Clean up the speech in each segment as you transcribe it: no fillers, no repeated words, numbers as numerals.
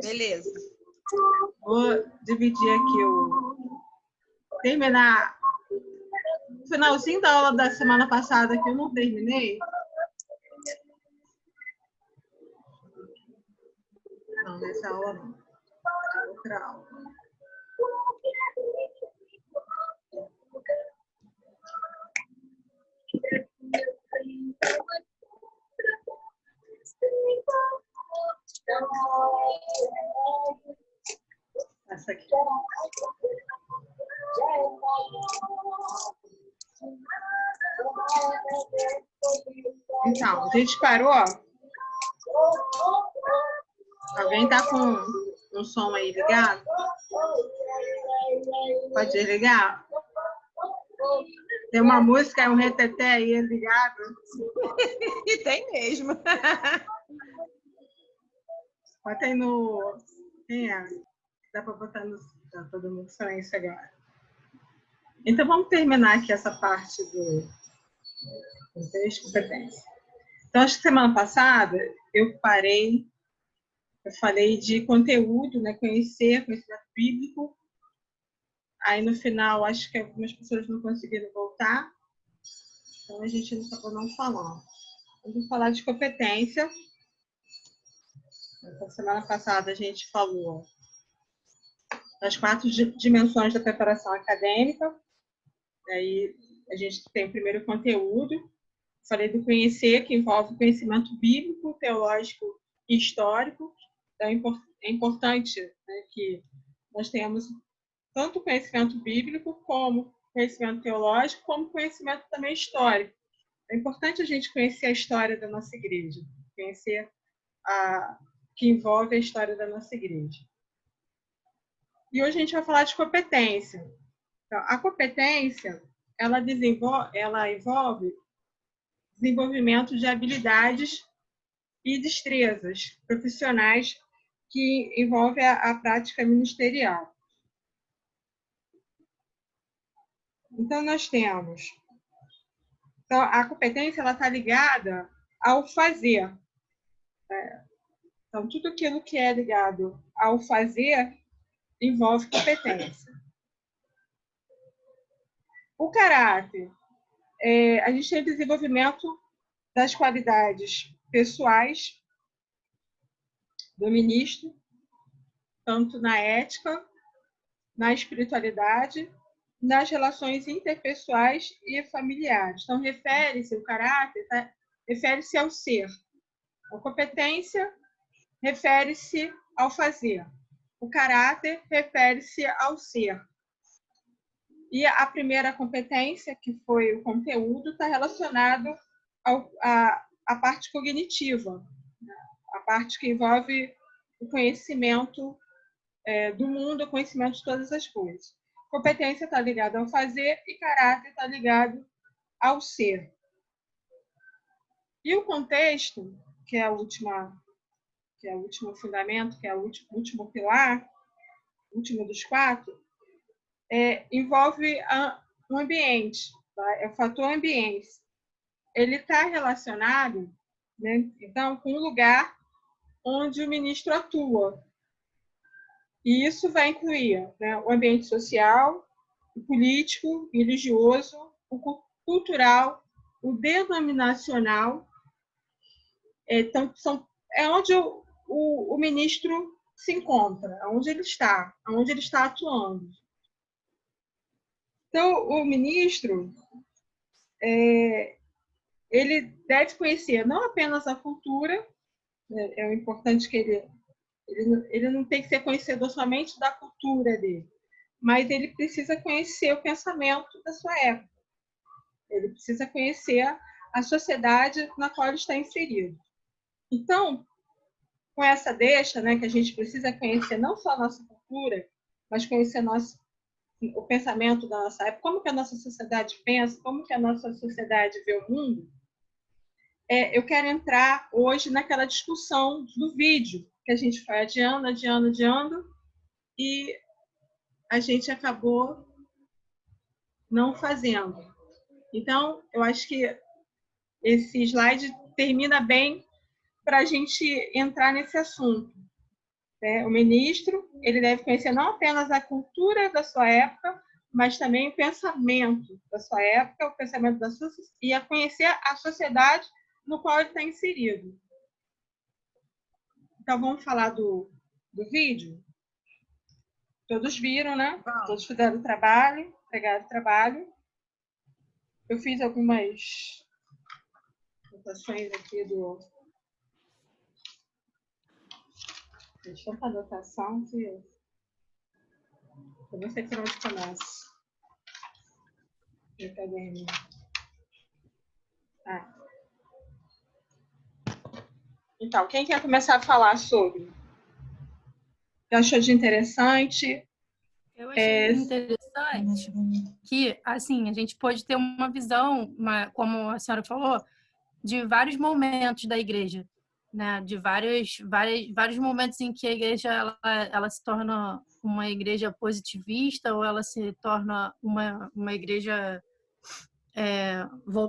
Beleza. Vou dividir aqui terminar o finalzinho da aula da semana passada que eu não terminei. Não, nessa aula não. Outra aula. Essa aqui. Então, a gente parou. Alguém está com um som aí ligado? Pode desligar? Tem uma música, um reteté aí ligado. E tem mesmo. Bota aí no... Dá para botar no... Tá todo mundo silêncio agora. Então, vamos terminar aqui essa parte do contexto e competência. Então, acho que semana passada eu falei de conteúdo, né? Conhecimento bíblico. Aí, no final, acho que algumas pessoas não conseguiram voltar. Então, a gente acabou não falando. Vamos falar de competência. Então, semana passada, a gente falou das 4 dimensões da preparação acadêmica. Aí, a gente tem o primeiro conteúdo. Falei do conhecer, que envolve conhecimento bíblico, teológico e histórico. Então, é importante, né, que nós tenhamos tanto conhecimento bíblico, como conhecimento teológico, como conhecimento também histórico. É importante a gente conhecer a história da nossa igreja, conhecer que envolve a história da nossa igreja. E hoje a gente vai falar de competência. Então, a competência, ela envolve desenvolvimento de habilidades e destrezas profissionais que envolve a prática ministerial. Então, nós temos... Então, a competência está ligada ao fazer. Então, tudo aquilo que é ligado ao fazer envolve competência. O caráter. A gente tem desenvolvimento das qualidades pessoais do ministro, tanto na ética, na espiritualidade, nas relações interpessoais e familiares. Então, o caráter refere-se ao ser. A competência refere-se ao fazer. O caráter refere-se ao ser. E a primeira competência, que foi o conteúdo, está relacionado à parte cognitiva, a parte que envolve o conhecimento do mundo, o conhecimento de todas as coisas. Competência está ligada ao fazer e caráter está ligado ao ser. E o contexto, que é o último fundamento, que é o último pilar, o último dos 4, envolve o ambiente, tá? É o fator ambiente. Ele está relacionado, né, então, com o lugar onde o ministro atua. E isso vai incluir, né, o ambiente social, o político, o religioso, o cultural, o denominacional. Então, é onde o ministro se encontra, onde ele está atuando. Então, o ministro, ele deve conhecer não apenas a cultura, é importante que ele não tem que ser conhecedor somente da cultura dele, mas ele precisa conhecer o pensamento da sua época. Ele precisa conhecer a sociedade na qual ele está inserido. Então, com essa deixa, né, que a gente precisa conhecer não só a nossa cultura, mas conhecer o pensamento da nossa época, como que a nossa sociedade pensa, como que a nossa sociedade vê o mundo, eu quero entrar hoje naquela discussão do vídeo, que a gente foi adiando, e a gente acabou não fazendo. Então, eu acho que esse slide termina bem para a gente entrar nesse assunto. né? O ministro, ele deve conhecer não apenas a cultura da sua época, mas também o pensamento da sua época, o pensamento da sua, e a conhecer a sociedade no qual ele está inserido. Então, vamos falar do vídeo? Todos viram, né? Todos fizeram o trabalho, pegaram o trabalho. Eu fiz algumas anotações aqui do... Tem tanta anotação que eu não sei por onde começa. Então, quem quer começar a falar sobre? Você achou de interessante? Eu achei interessante que, assim, a gente pode ter uma visão, como a senhora falou, de vários momentos da igreja, né? De vários momentos em que a igreja ela se torna uma igreja positivista ou ela se torna uma igreja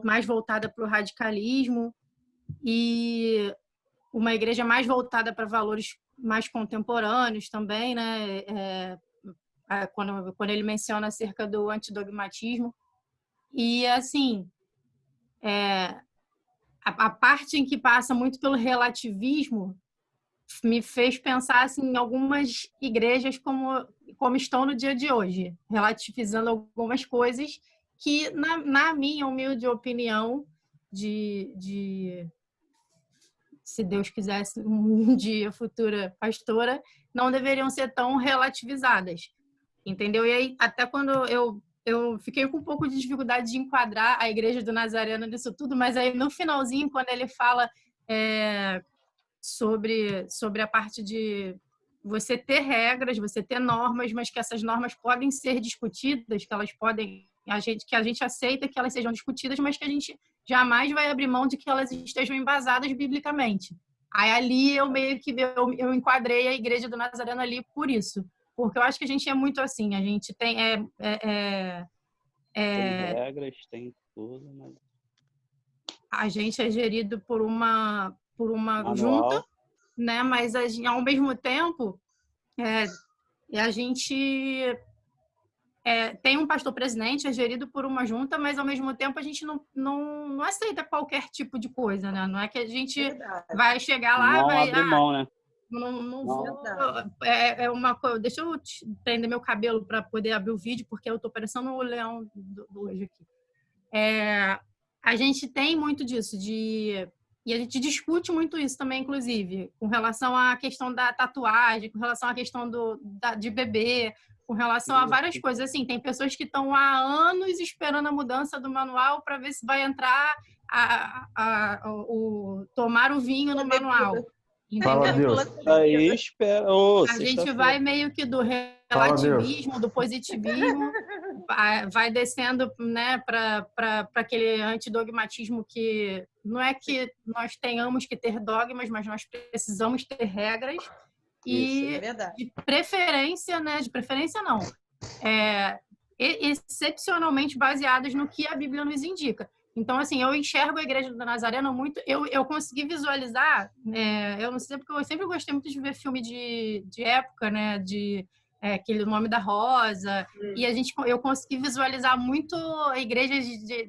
mais voltada para o radicalismo e uma igreja mais voltada para valores mais contemporâneos também, né? Quando ele menciona acerca do antidogmatismo. E, assim, a parte em que passa muito pelo relativismo me fez pensar assim, em algumas igrejas como estão no dia de hoje, relativizando algumas coisas que, na minha humilde opinião, se Deus quisesse um dia futura pastora, não deveriam ser tão relativizadas. Entendeu? E aí, até quando eu fiquei com um pouco de dificuldade de enquadrar a Igreja do Nazareno nisso tudo, mas aí no finalzinho, quando ele fala sobre a parte de você ter regras, você ter normas, mas que essas normas podem ser discutidas, que elas podem, que a gente aceita que elas sejam discutidas, mas que a gente jamais vai abrir mão de que elas estejam embasadas biblicamente. Aí ali eu meio que eu enquadrei a Igreja do Nazareno ali por isso. Porque eu acho que a gente é muito assim, a gente tem... Tem regras, tem tudo, mas... A gente é gerido por uma Manual. junta, né? Mas ao mesmo tempo, a gente tem um pastor-presidente, é gerido por uma junta, mas ao mesmo tempo a gente não aceita qualquer tipo de coisa, né? Não é que a gente vai chegar lá... Não abre mão, né? Não vou. Uma coisa. Deixa eu prender meu cabelo para poder abrir o vídeo, porque eu tô parecendo o leão do hoje aqui. A gente tem muito disso, e a gente discute muito isso também, inclusive, com relação à questão da tatuagem, com relação à questão de bebê, com relação a várias coisas. Assim, tem pessoas que estão há anos esperando a mudança do manual para ver se vai entrar tomar o vinho no manual. Fala, Deus. Aí espera. A gente vai meio que do relativismo, do positivismo, vai descendo, né, para aquele antidogmatismo que não é que nós tenhamos que ter dogmas, mas nós precisamos ter regras. E Isso, é verdade. de preferência, né, de preferência não, excepcionalmente baseadas no que a Bíblia nos indica. Então, assim, eu enxergo a Igreja do Nazareno muito... Eu consegui visualizar... eu não sei, porque eu sempre gostei muito de ver filme de época, né? Aquele Nome da Rosa. E eu consegui visualizar muito a igreja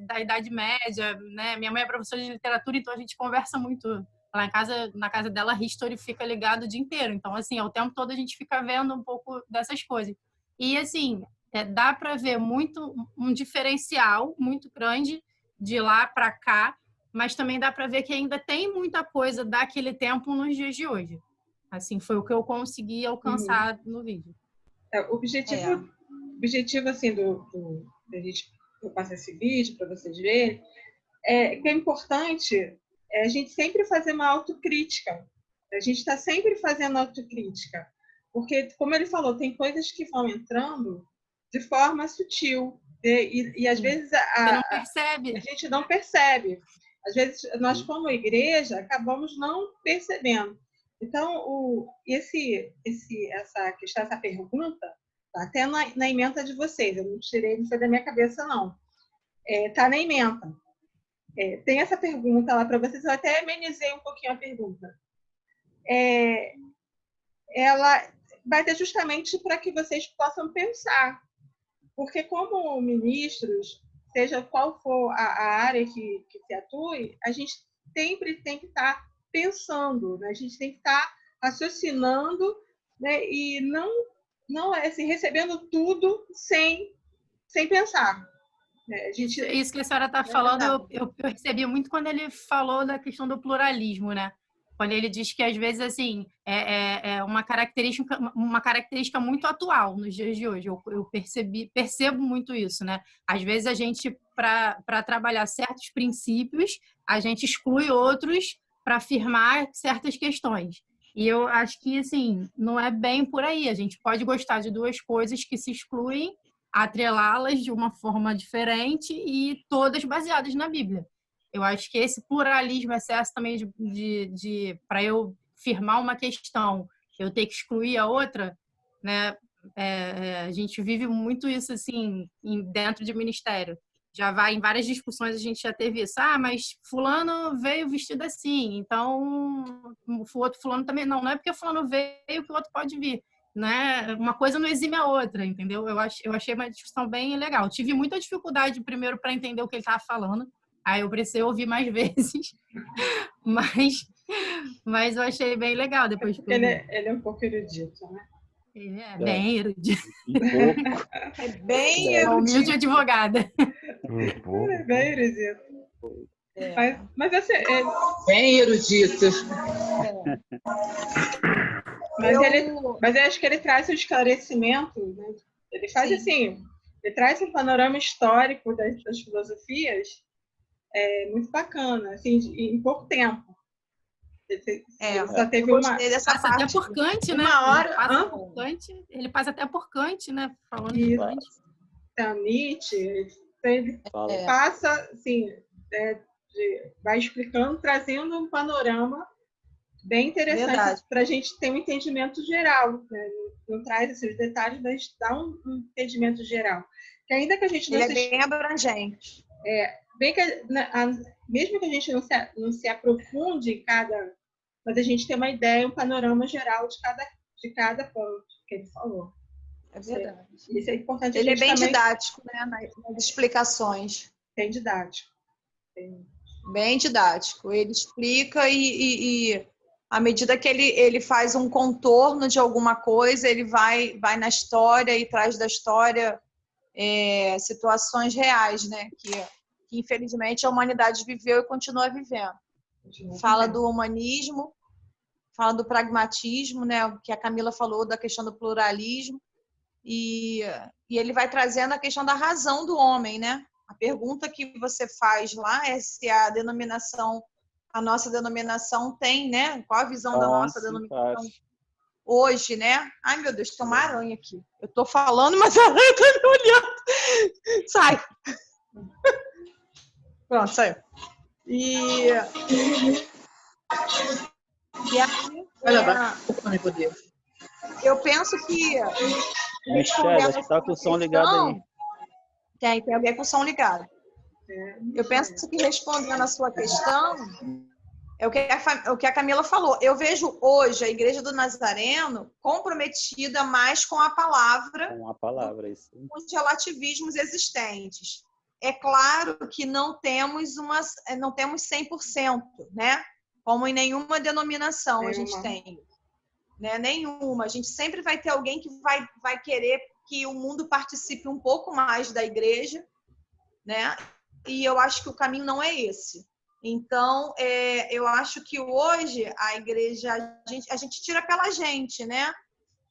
da Idade Média, né? Minha mãe é professora de literatura, então a gente conversa muito. Lá em casa, na casa dela, a History fica ligado o dia inteiro. Então, assim, o tempo todo a gente fica vendo um pouco dessas coisas. E, assim, dá para ver muito um diferencial muito grande de lá para cá, mas também dá para ver que ainda tem muita coisa daquele tempo nos dias de hoje. Assim, foi o que eu consegui alcançar no vídeo. O objetivo assim, da gente passar esse vídeo para vocês verem, que é importante a gente sempre fazer uma autocrítica. A gente está sempre fazendo autocrítica. Porque, como ele falou, tem coisas que vão entrando de forma sutil. E às vezes a gente não percebe. Às vezes nós, como igreja, acabamos não percebendo. Então, essa pergunta está até na ementa de vocês. Eu não tirei, não foi da minha cabeça, não. Está na ementa. Tem essa pergunta lá para vocês. Eu até amenizei um pouquinho a pergunta. ela vai ter justamente para que vocês possam pensar. Porque como ministros, seja qual for a área que se atue, a gente sempre tem que estar pensando, né? A gente tem que estar raciocinando, né? E não assim, recebendo tudo sem pensar. Né? Isso que a senhora está falando, eu percebi muito quando ele falou da questão do pluralismo, né? Quando ele diz que, às vezes, assim, é uma característica muito atual nos dias de hoje. Eu percebo muito isso, né? Às vezes, a gente, para trabalhar certos princípios, a gente exclui outros para afirmar certas questões. E eu acho que, assim, não é bem por aí. A gente pode gostar de duas coisas que se excluem, atrelá-las de uma forma diferente e todas baseadas na Bíblia. Eu acho que esse pluralismo, excesso também para eu firmar uma questão, eu ter que excluir a outra, né? A gente vive muito isso assim dentro de ministério. Já vai em várias discussões, a gente já teve isso. Ah, mas fulano veio vestido assim, então o outro fulano também não. Não é porque fulano veio que o outro pode vir. Né? Uma coisa não exime a outra, entendeu? Eu achei uma discussão bem legal. Tive muita dificuldade primeiro para entender o que ele estava falando. Aí eu precisei ouvir mais vezes, mas eu achei bem legal depois que eu ele vi. é um pouco erudito, né? Ele é bem erudito. Um pouco. É bem Uma humilde erudito. advogada. Ele é bem erudito. Mas assim, Bem erudito. Mas eu acho que ele traz o esclarecimento, né? Ele faz assim, ele traz um panorama histórico das filosofias muito bacana, assim, em pouco tempo. Ele só teve Passa até por Kant, né? Uma hora. Ele passa até por Kant, né? Falando de Kant. Nietzsche, ele passa, assim, vai explicando, trazendo um panorama bem interessante para a gente ter um entendimento geral, né? Não traz esses detalhes, mas dá um entendimento geral. Que ainda que a gente não Ele é bem abrangente. Mesmo que a gente não se aprofunde em cada, mas a gente tem uma ideia, um panorama geral de cada ponto que ele falou. É verdade. Isso é importante. Ele é bem didático, né, nas explicações. Bem didático. Bem didático. Ele explica e à medida que ele faz um contorno de alguma coisa, ele vai na história e traz da história situações reais, né? Que infelizmente a humanidade viveu e continua vivendo. Fala do humanismo, fala do pragmatismo, né? Que a Camila falou da questão do pluralismo, e ele vai trazendo a questão da razão do homem, né? A pergunta que você faz lá é se a nossa denominação tem, né? Qual a visão da nossa denominação hoje, né? Ai, meu Deus, tem uma aranha aqui. Eu tô falando, mas a aranha tá me olhando. Sai! Pronto, saiu. E aí, eu penso que... Michele, acho que tá com o som ligado aí. Tem alguém com o som ligado. Eu penso que respondendo a sua questão, é o que a Camila falou. Eu vejo hoje a Igreja do Nazareno comprometida mais com a palavra, isso. Com os relativismos existentes. É claro que não temos 100%, né? Como em nenhuma denominação a gente tem. Né? Nenhuma. A gente sempre vai ter alguém que vai querer que o mundo participe um pouco mais da igreja, né? E eu acho que o caminho não é esse. Então, eu acho que hoje a igreja, a gente tira pela gente, né?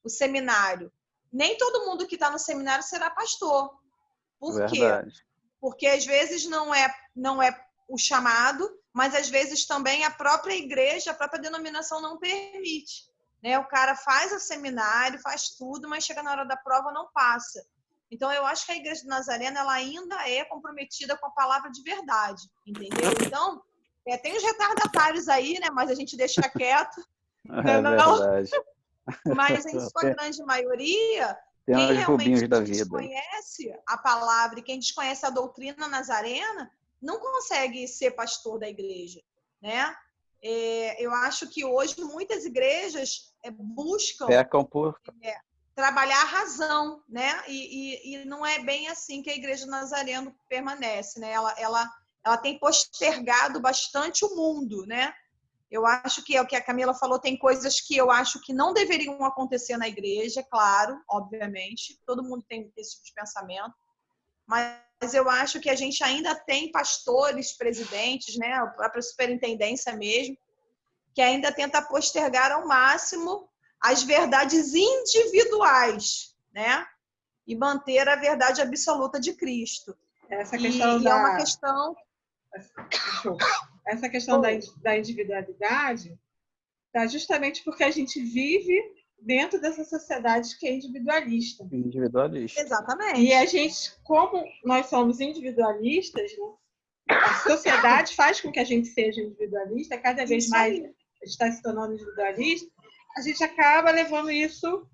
O seminário. Nem todo mundo que está no seminário será pastor. Por quê? Porque às vezes não é o chamado, mas às vezes também a própria igreja, a própria denominação não permite. Né? O cara faz o seminário, faz tudo, mas chega na hora da prova não passa. Então, eu acho que a Igreja do Nazareno ela ainda é comprometida com a palavra de verdade, entendeu? Então, tem os retardatários aí, né? Mas a gente deixa quieto. Verdade. Mas, em sua grande maioria, quem realmente desconhece a palavra e quem desconhece a doutrina nazarena não consegue ser pastor da igreja, né? Eu acho que hoje muitas igrejas buscam pecam por... trabalhar a razão, né? E não é bem assim que a Igreja Nazareno permanece, né? Ela tem postergado bastante o mundo, né? Eu acho que é o que a Camila falou, tem coisas que eu acho que não deveriam acontecer na igreja, claro, obviamente, todo mundo tem esse tipo de pensamento, mas eu acho que a gente ainda tem pastores, presidentes, né, a própria superintendência mesmo, que ainda tenta postergar ao máximo as verdades individuais, né, e manter a verdade absoluta de Cristo. Essa questão é uma questão... Essa questão da individualidade está justamente porque a gente vive dentro dessa sociedade que é individualista. Individualista. Exatamente. E a gente, como nós somos individualistas, né, a sociedade faz com que a gente seja individualista, cada vez mais a gente está se tornando individualista, a gente acaba levando isso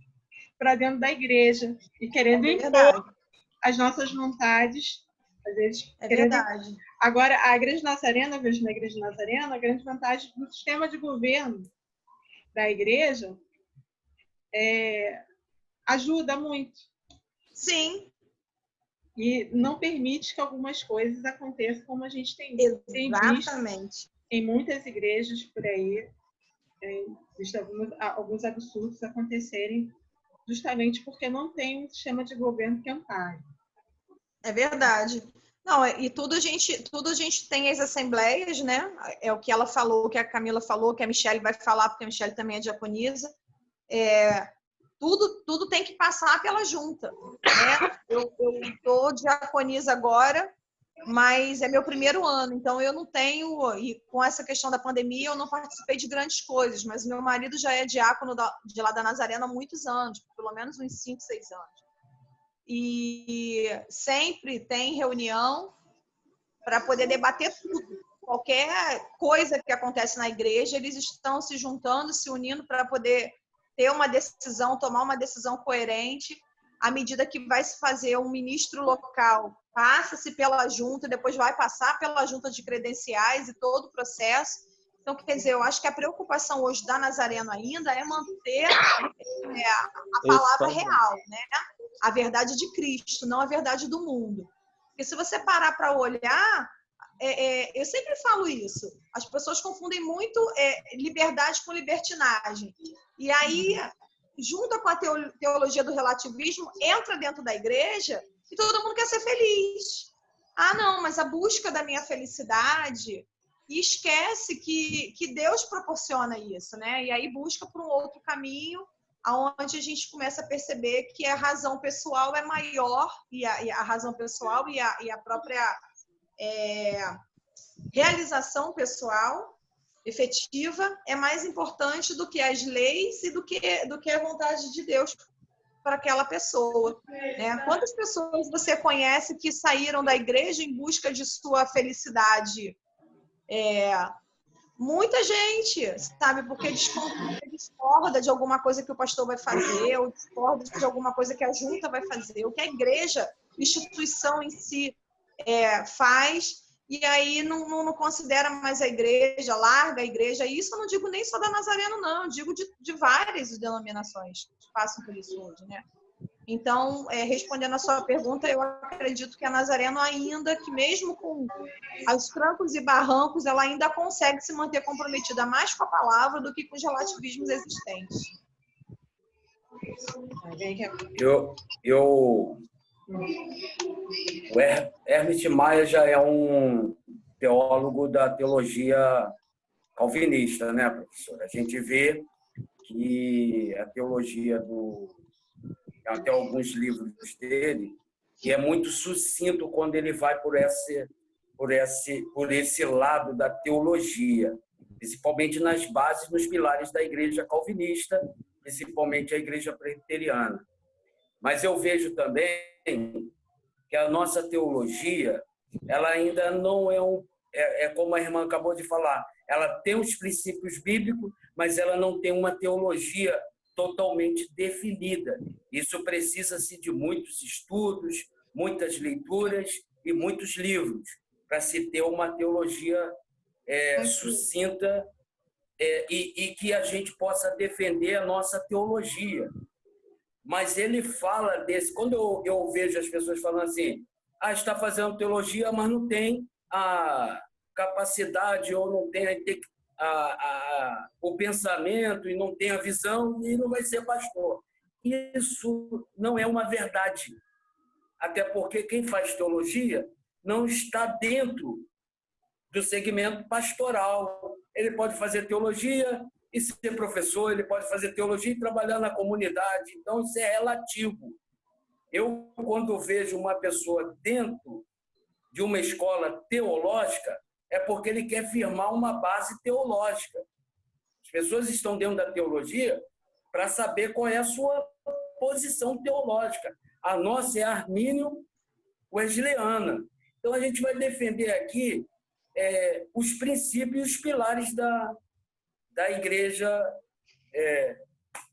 para dentro da igreja e querendo impor as nossas vontades. Às vezes, verdade. Agora, a Igreja Nazarena, eu vejo na Igreja Nazarena, a grande vantagem do sistema de governo da igreja ajuda muito. Sim. E não permite que algumas coisas aconteçam como a gente tem visto em muitas igrejas por aí. Visto alguns absurdos acontecerem justamente porque não tem um sistema de governo que ampare. É verdade. Não, e tudo a gente tem as assembleias, né? É o que ela falou, o que a Camila falou, que a Michelle vai falar, porque a Michelle também é diaconisa. Tudo tem que passar pela junta, né? Eu estou diaconisa agora, mas é meu primeiro ano, então eu não tenho, e com essa questão da pandemia eu não participei de grandes coisas, mas meu marido já é diácono de lá da Nazarena há muitos anos, pelo menos uns 5, 6 anos. E sempre tem reunião para poder debater tudo. Qualquer coisa que acontece na igreja, eles estão se juntando, se unindo para poder ter uma decisão, tomar uma decisão coerente, à medida que vai se fazer um ministro local, passa-se pela junta, depois vai passar pela junta de credenciais e todo o processo. Então, quer dizer, eu acho que a preocupação hoje da Nazareno ainda é manter a palavra real, né? A verdade de Cristo, não a verdade do mundo. Porque se você parar para olhar, eu sempre falo isso, as pessoas confundem muito liberdade com libertinagem. E aí, junto com a teologia do relativismo, entra dentro da igreja e todo mundo quer ser feliz. Ah, não, mas a busca da minha felicidade... E esquece que Deus proporciona isso, né? E aí busca por um outro caminho, onde a gente começa a perceber que a razão pessoal é maior, e a razão pessoal e a própria realização pessoal efetiva é mais importante do que as leis e do que a vontade de Deus para aquela pessoa, né? Quantas pessoas você conhece que saíram da igreja em busca de sua felicidade? Muita gente, sabe, porque discorda de alguma coisa que o pastor vai fazer, ou discorda de alguma coisa que a junta vai fazer, o que a igreja, instituição em si faz, e aí não considera mais a igreja, larga a igreja. E isso eu não digo nem só da Nazareno, não, eu digo de várias denominações que passam por isso hoje, né? Então, respondendo a sua pergunta, eu acredito que a Nazareno ainda, que mesmo com os trancos e barrancos, ela ainda consegue se manter comprometida mais com a palavra do que com os relativismos existentes. O Ernest Maia já é um teólogo da teologia calvinista, né, professora? A gente vê que a teologia até alguns livros dele, que é muito sucinto quando ele vai por esse lado da teologia, principalmente nas bases, nos pilares da igreja calvinista, principalmente a igreja presbiteriana. Mas eu vejo também que a nossa teologia, ela ainda não é como a irmã acabou de falar, ela tem os princípios bíblicos, mas ela não tem uma teologia totalmente definida. Isso precisa-se de muitos estudos, muitas leituras e muitos livros para se ter uma teologia sucinta e que a gente possa defender a nossa teologia. Mas ele fala desse... Quando eu vejo as pessoas falando assim, está fazendo teologia, mas não tem a capacidade ou não tem o pensamento e não tem a visão e não vai ser pastor. Isso não é uma verdade. Até porque quem faz teologia não está dentro do segmento pastoral. Ele pode fazer teologia e ser professor, ele pode fazer teologia e trabalhar na comunidade. Então, isso é relativo. Eu, quando vejo uma pessoa dentro de uma escola teológica, é porque ele quer firmar uma base teológica. As pessoas estão dentro da teologia para saber qual é a sua posição teológica. A nossa é armínio-wesleyana. Então, a gente vai defender aqui os princípios e os pilares da igreja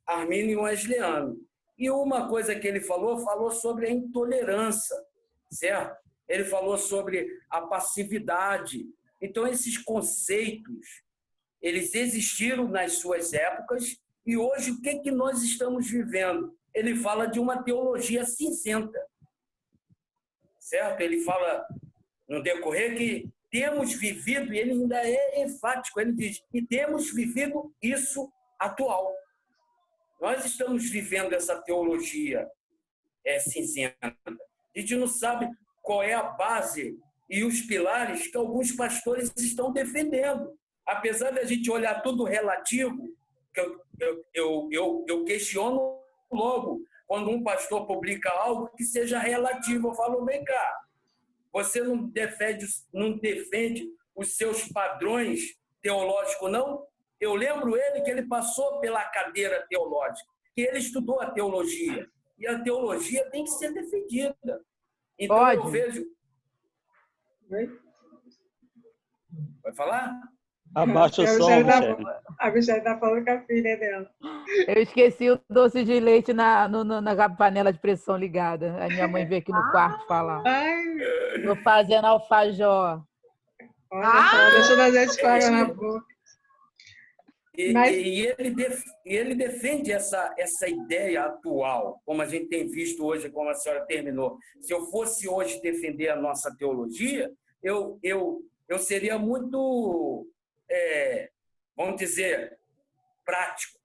armínio-wesleyana. E uma coisa que ele falou sobre a intolerância, certo? Ele falou sobre a passividade. Então, esses conceitos, eles existiram nas suas épocas e hoje o que nós estamos vivendo? Ele fala de uma teologia cinzenta, certo? Ele fala no decorrer que temos vivido, e ele ainda é enfático, ele diz, e temos vivido isso atual. Nós estamos vivendo essa teologia cinzenta. A gente não sabe qual é a base e os pilares que alguns pastores estão defendendo. Apesar de a gente olhar tudo relativo, que eu questiono logo quando um pastor publica algo que seja relativo. Eu falo, vem cá, você não defende os seus padrões teológicos, não? Eu lembro que ele passou pela cadeira teológica, que ele estudou a teologia. E a teologia tem que ser defendida. Então, eu vejo... Vai falar? Abaixa o som, Michele. A Michele está falando com a filha dela. Eu esqueci o doce de leite na panela de pressão ligada. Aí minha mãe veio aqui no quarto falar. Estou fazendo alfajor. Olha só, deixa a gente parar na boca. E ele defende essa ideia atual, como a gente tem visto hoje, como a senhora terminou. Se eu fosse hoje defender a nossa teologia, eu seria muito, vamos dizer, prático,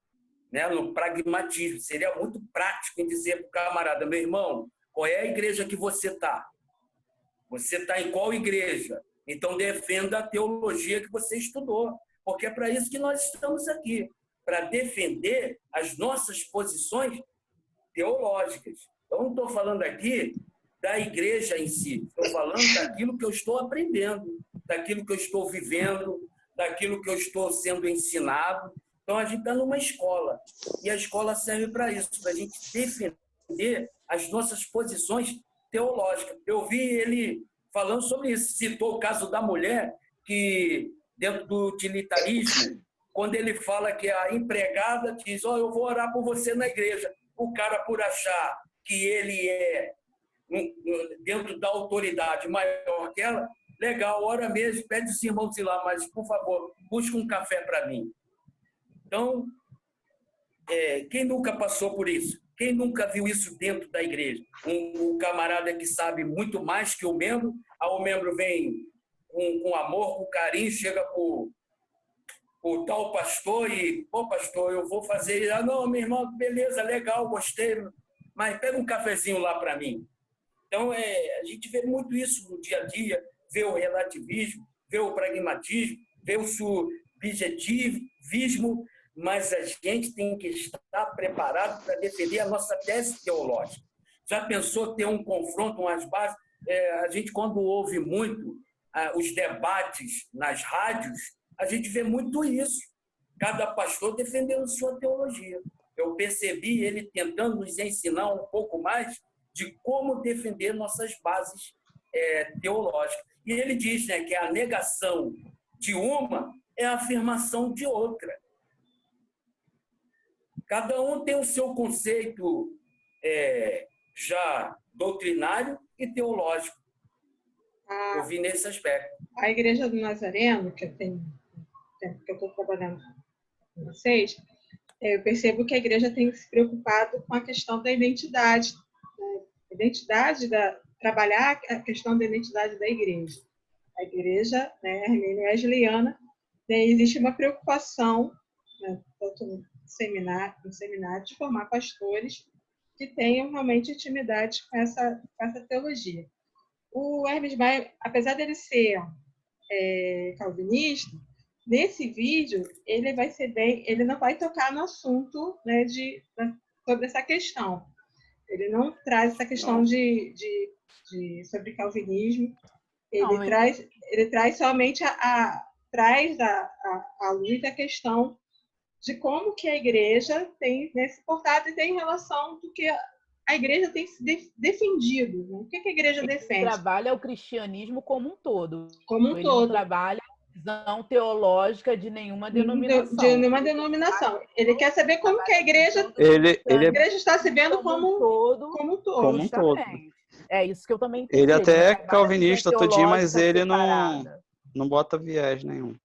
né? No pragmatismo. Seria muito prático em dizer para o camarada, meu irmão, qual é a igreja que você está? Você está em qual igreja? Então defenda a teologia que você estudou. Porque é para isso que nós estamos aqui, para defender as nossas posições teológicas. Eu não estou falando aqui da igreja em si, estou falando daquilo que eu estou aprendendo, daquilo que eu estou vivendo, daquilo que eu estou sendo ensinado. Então, a gente está numa escola, e a escola serve para isso, para a gente defender as nossas posições teológicas. Eu vi ele falando sobre isso, citou o caso da mulher que... dentro do utilitarismo, quando ele fala que a empregada diz, eu vou orar por você na igreja. O cara, por achar que ele é, dentro da autoridade maior que ela, legal, ora mesmo, pede os irmãos ir lá, mas, por favor, busca um café para mim. Então, quem nunca passou por isso? Quem nunca viu isso dentro da igreja? Um camarada que sabe muito mais que o membro, o membro vem... com amor, com carinho, chega por tal pastor e, pastor, eu vou fazer... não, meu irmão, beleza, legal, gostei, mas pega um cafezinho lá para mim. Então, a gente vê muito isso no dia a dia, vê o relativismo, vê o pragmatismo, vê o subjetivismo, mas a gente tem que estar preparado para defender a nossa tese teológica. Já pensou ter um confronto, umas bases? A gente, quando ouve muito os debates nas rádios, a gente vê muito isso. Cada pastor defendendo sua teologia. Eu percebi ele tentando nos ensinar um pouco mais de como defender nossas bases teológicas. E ele diz, né, que a negação de uma é a afirmação de outra. Cada um tem o seu conceito já doutrinário e teológico. Eu vi nesse aspecto. A Igreja do Nazareno, que tem tempo que eu estou trabalhando vocês, eu percebo que a igreja tem se preocupado com a questão da identidade, trabalhar a questão da identidade da igreja. A igreja, né, armênia wesleyana, né, existe uma preocupação, né, tanto no seminário, de formar pastores que tenham realmente intimidade com essa teologia. O Hermes Maia, apesar dele ser calvinista, nesse vídeo ele não vai tocar no assunto, né, sobre essa questão. Ele não traz essa questão sobre calvinismo. Ele traz somente traz à luz a questão de como que a igreja tem, né, se portado e tem em relação do que a igreja tem se defendido. Né? O que a igreja defende? Ele trabalha o cristianismo como um todo. Ele não trabalha a visão teológica de nenhuma denominação. De nenhuma denominação. Ele quer saber como que a igreja está se vendo como um todo. É isso que eu também entendi. Ele até é calvinista tudinho, mas ele não bota viés nenhum.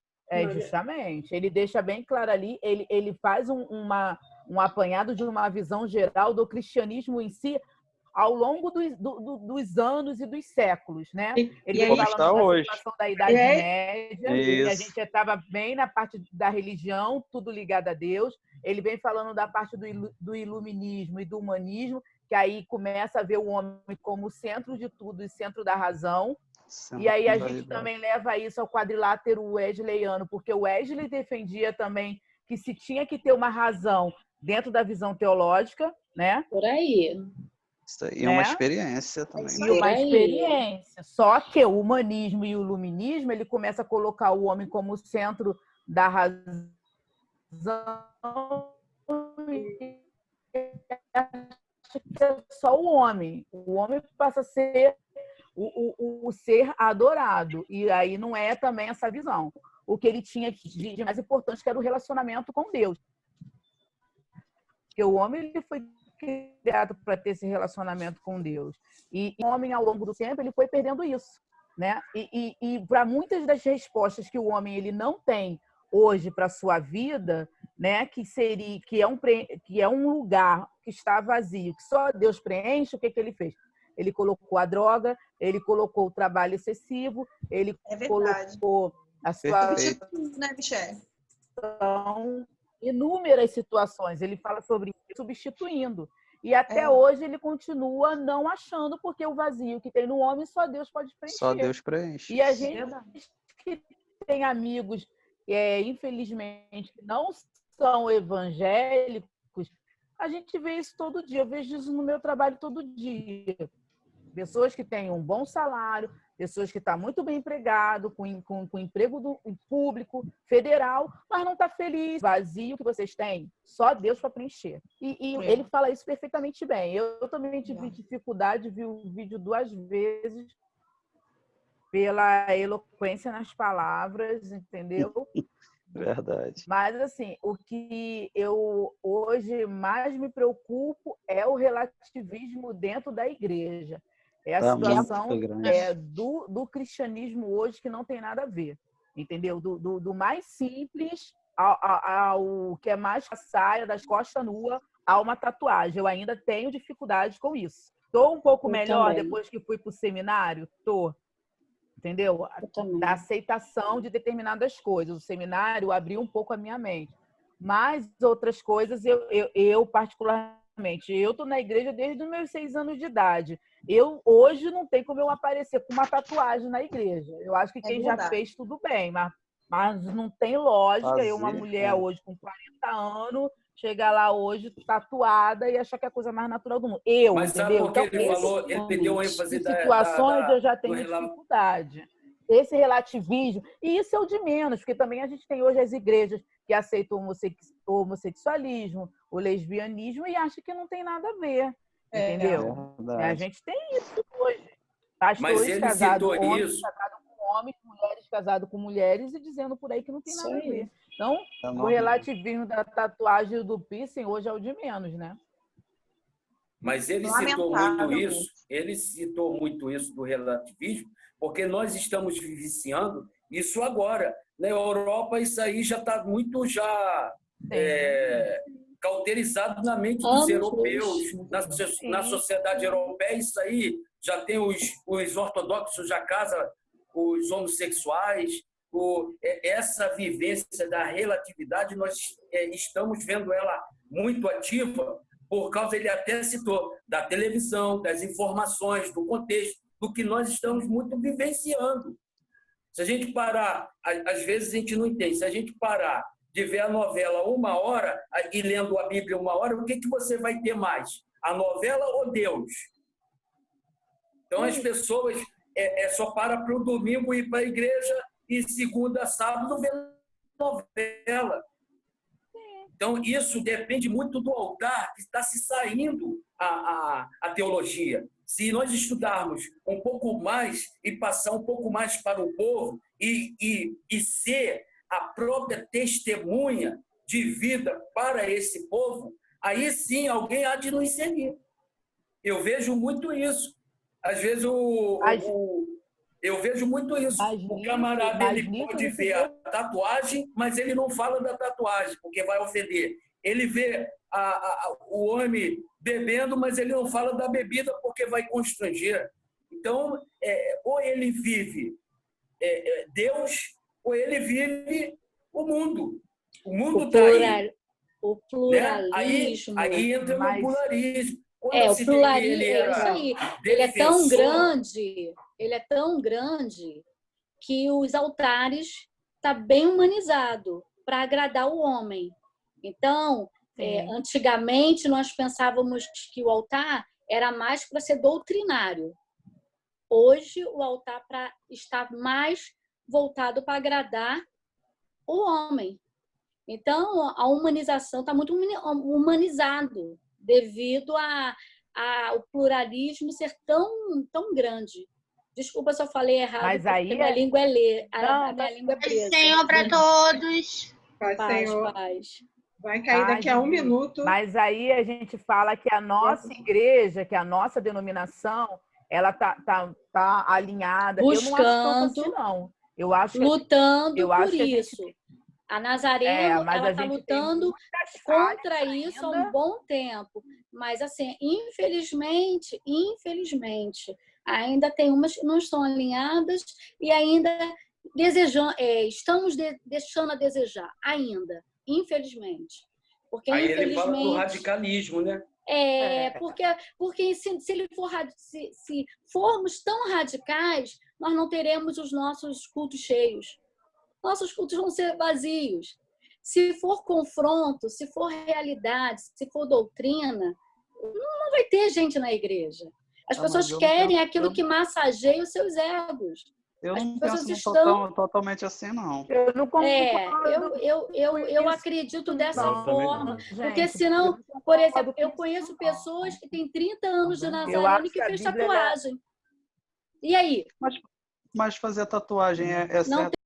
Justamente. Ele deixa bem claro ali, ele faz um apanhado de uma visão geral do cristianismo em si ao longo dos anos e dos séculos, né? Ele vem falando da situação da Idade Média, e a gente estava bem na parte da religião, tudo ligado a Deus. Ele vem falando da parte do iluminismo e do humanismo, que aí começa a ver o homem como o centro de tudo e centro da razão. E aí a gente também leva isso ao quadrilátero wesleyano, porque o Wesley defendia também que se tinha que ter uma razão dentro da visão teológica, né? Por aí. Isso aí é uma experiência também. E uma experiência. Só que o humanismo e o iluminismo, ele começa a colocar o homem como centro da razão e acha que é só o homem. O homem passa a ser o ser adorado. E aí não é também essa visão. O que ele tinha de mais importante que era o relacionamento com Deus. Porque o homem ele foi criado para ter esse relacionamento com Deus. E o homem, ao longo do tempo, ele foi perdendo isso. Né? E para muitas das respostas que o homem ele não tem hoje para a sua vida, né? que é um lugar que está vazio, que só Deus preenche, o que ele fez? Ele colocou a droga, ele colocou o trabalho excessivo, ele colocou a sua né, Michele? Inúmeras situações. Ele fala sobre substituindo. E até hoje ele continua não achando, porque o vazio que tem no homem só Deus pode preencher. Só Deus preenche. E a gente que tem amigos, infelizmente, que não são evangélicos, a gente vê isso todo dia. Eu vejo isso no meu trabalho todo dia. Pessoas que têm um bom salário, pessoas que estão muito bem empregado, com emprego público, federal, mas não está feliz. Vazio que vocês têm, só Deus para preencher. E ele fala isso perfeitamente bem. Eu também tive dificuldade de ver o vídeo 2 vezes pela eloquência nas palavras, entendeu? Verdade. Mas, assim, o que eu hoje mais me preocupo é o relativismo dentro da igreja. É a situação do cristianismo hoje que não tem nada a ver, entendeu? Do mais simples ao que é mais a saia das costas nua a uma tatuagem. Eu ainda tenho dificuldade com isso. Estou um pouco melhor depois que fui para o seminário? Estou. Entendeu? Da aceitação de determinadas coisas. O seminário abriu um pouco a minha mente. Mas outras coisas, eu particularmente, eu estou na igreja desde os meus 6 anos de idade. Hoje não tem como eu aparecer com uma tatuagem na igreja. Eu acho que quem já fez tudo bem, mas não tem lógica uma mulher hoje com 40 anos chegar lá hoje tatuada e achar que é a coisa mais natural do mundo. Mas sabe por que ele falou? Ele deu ênfase em situações eu já tenho dificuldade. Esse relativismo, e isso é o de menos, porque também a gente tem hoje as igrejas que aceitam o homossexualismo, o lesbianismo e acham que não tem nada a ver, entendeu? A gente tem isso hoje. Pastores casados, homens casados com homens, mulheres casadas com mulheres e dizendo por aí que não tem nada a ver. Então, o relativismo da tatuagem e do piercing hoje é o de menos, né? Mas ele citou muito isso do relativismo, porque nós estamos vivenciando isso agora. Na Europa, isso aí já está muito cauterizado na mente dos europeus, na sociedade europeia. Isso aí já tem os ortodoxos, já casa os homossexuais. Essa vivência da relatividade, nós estamos vendo ela muito ativa por causa, ele até citou, da televisão, das informações, do contexto, do que nós estamos muito vivenciando. Se a gente parar, às vezes a gente não entende, se a gente parar de ver a novela 1 hora e lendo a Bíblia 1 hora, o que você vai ter mais? A novela ou Deus? Então as pessoas só param para o domingo ir para a igreja e segunda a sábado ver novela. Então isso depende muito do altar que está se saindo a teologia. Se nós estudarmos um pouco mais e passar um pouco mais para o povo e ser a própria testemunha de vida para esse povo, aí sim alguém há de nos seguir. Eu vejo muito isso. Às vezes eu vejo muito isso. O camarada ele pode ver a tatuagem, mas ele não fala da tatuagem, porque vai ofender. Ele vê o homem bebendo, mas ele não fala da bebida, porque vai constranger. Então, ou ele vive Deus, ou ele vive o mundo. O mundo está aí. O pluralismo. Né? Aí entra no pluralismo. O pluralismo, é isso aí. Ele é tão grande que os altares tá bem humanizado para agradar o homem. Então, antigamente nós pensávamos que o altar era mais para ser doutrinário. Hoje o altar está mais voltado para agradar o homem. Então, a humanização está muito humanizado devido ao pluralismo ser tão grande. Desculpa se eu falei errado, mas aí minha língua é minha língua é presa. Senhor para todos. Paz. Vai cair daqui a 1 minuto. Mas aí a gente fala que a nossa igreja, que a nossa denominação, ela tá alinhada. Buscando, eu não acho assim, não. Eu acho lutando por isso. A Nazareno, ela está lutando contra isso há um bom tempo. Mas, assim, infelizmente, ainda tem umas que não estão alinhadas e ainda estamos deixando a desejar, ainda, infelizmente. Porque, aí infelizmente, ele fala do radicalismo, né? Porque se formos tão radicais, nós não teremos os nossos cultos cheios. Nossos cultos vão ser vazios. Se for confronto, se for realidade, se for doutrina, não vai ter gente na igreja. As pessoas querem aquilo que massageia os seus egos. Eu não penso totalmente assim, não. Eu não concordo. Eu acredito dessa forma. Porque senão, por exemplo, eu conheço pessoas que têm 30 anos de Nazareno e que fez tatuagem. E aí? Mas fazer tatuagem é certo